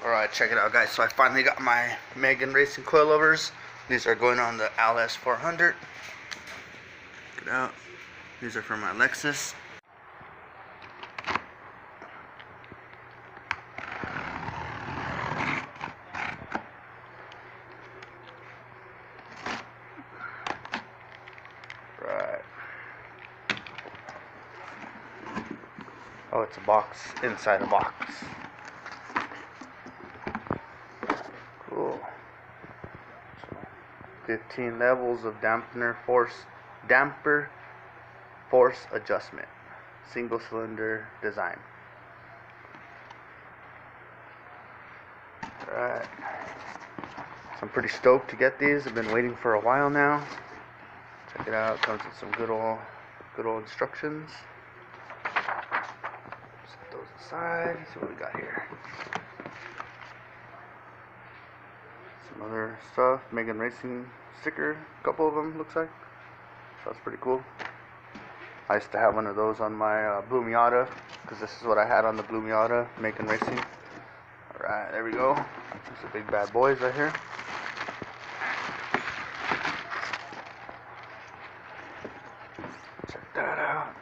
Alright, check it out, guys. So I finally got my Megan Racing coilovers. These are going on the LS 400. Check it out. These are for my Lexus. Right. Oh, it's a box inside a box. Cool. 15 levels of damper force adjustment. Single cylinder design. Alright. So I'm pretty stoked to get these. I've been waiting for a while now. Check it out. Comes with some good old instructions. Set those aside. See what we got here. Some other stuff. Megan Racing sticker. A couple of them looks like. So that's pretty cool. I used to have one of those on my Blue Miata, because this is what I had on the Blue Miata, Megan Racing. Alright, there we go. These are big bad boys right here. Check that out.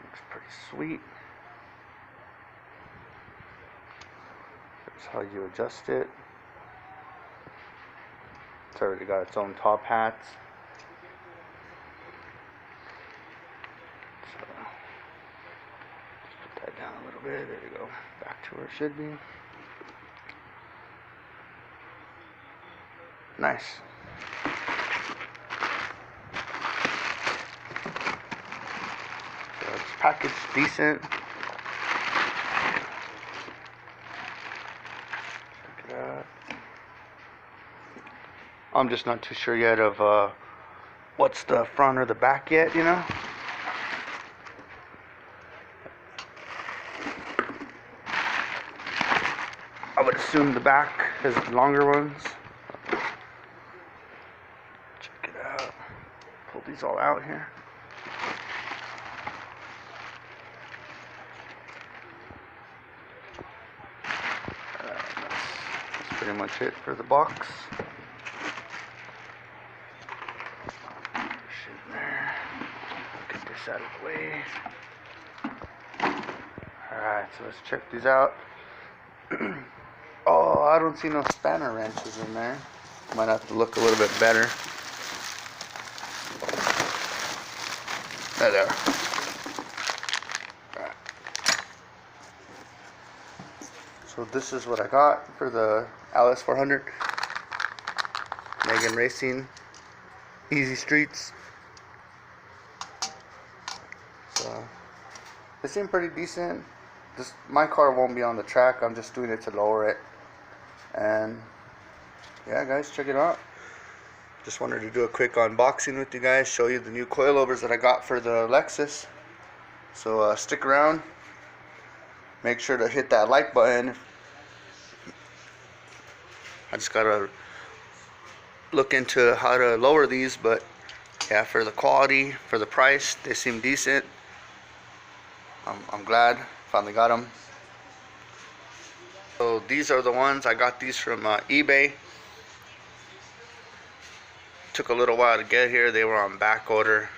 Looks pretty sweet. Here's how you adjust it. It's already got its own top hats. So, just put that down a little bit. There we go. Back to where it should be. Nice. So it's packaged decent. Check it out. I'm just not too sure yet of what's the front or the back yet, you know. I would assume the back has longer ones. Check it out. Pull these all out here. That's pretty much it for the box. Get this out of the way. Alright, so let's check these out. Oh, I don't see no spanner wrenches in there. Might have to look a little bit better. There they are. Alright. So this is what I got for the LS 400. Megan Racing. Easy Streets. So they seem pretty decent. My car won't be on the track. I'm just doing it to lower it. And yeah, guys, check it out. Just wanted to do a quick unboxing with you guys, show you the new coilovers that I got for the Lexus. So stick around. Make sure to hit that like button. I just gotta look into how to lower these, but yeah, for the quality, for the price, they seem decent. I'm glad finally got them. So these are the ones. I got these from eBay. Took a little while to get here. They were on back order.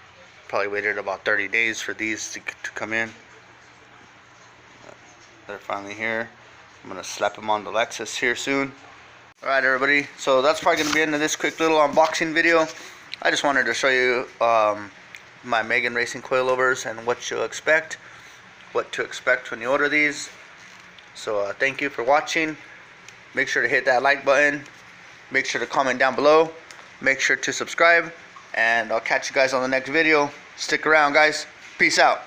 Probably waited about 30 days for these to come in. They're finally here. I'm gonna slap them on the Lexus here soon. Alright, everybody, so that's probably going to be the end of this quick little unboxing video. I just wanted to show you my Megan Racing coilovers and what to expect when you order these. So thank you for watching. Make sure to hit that like button. Make sure to comment down below. Make sure to subscribe. And I'll catch you guys on the next video. Stick around, guys. Peace out.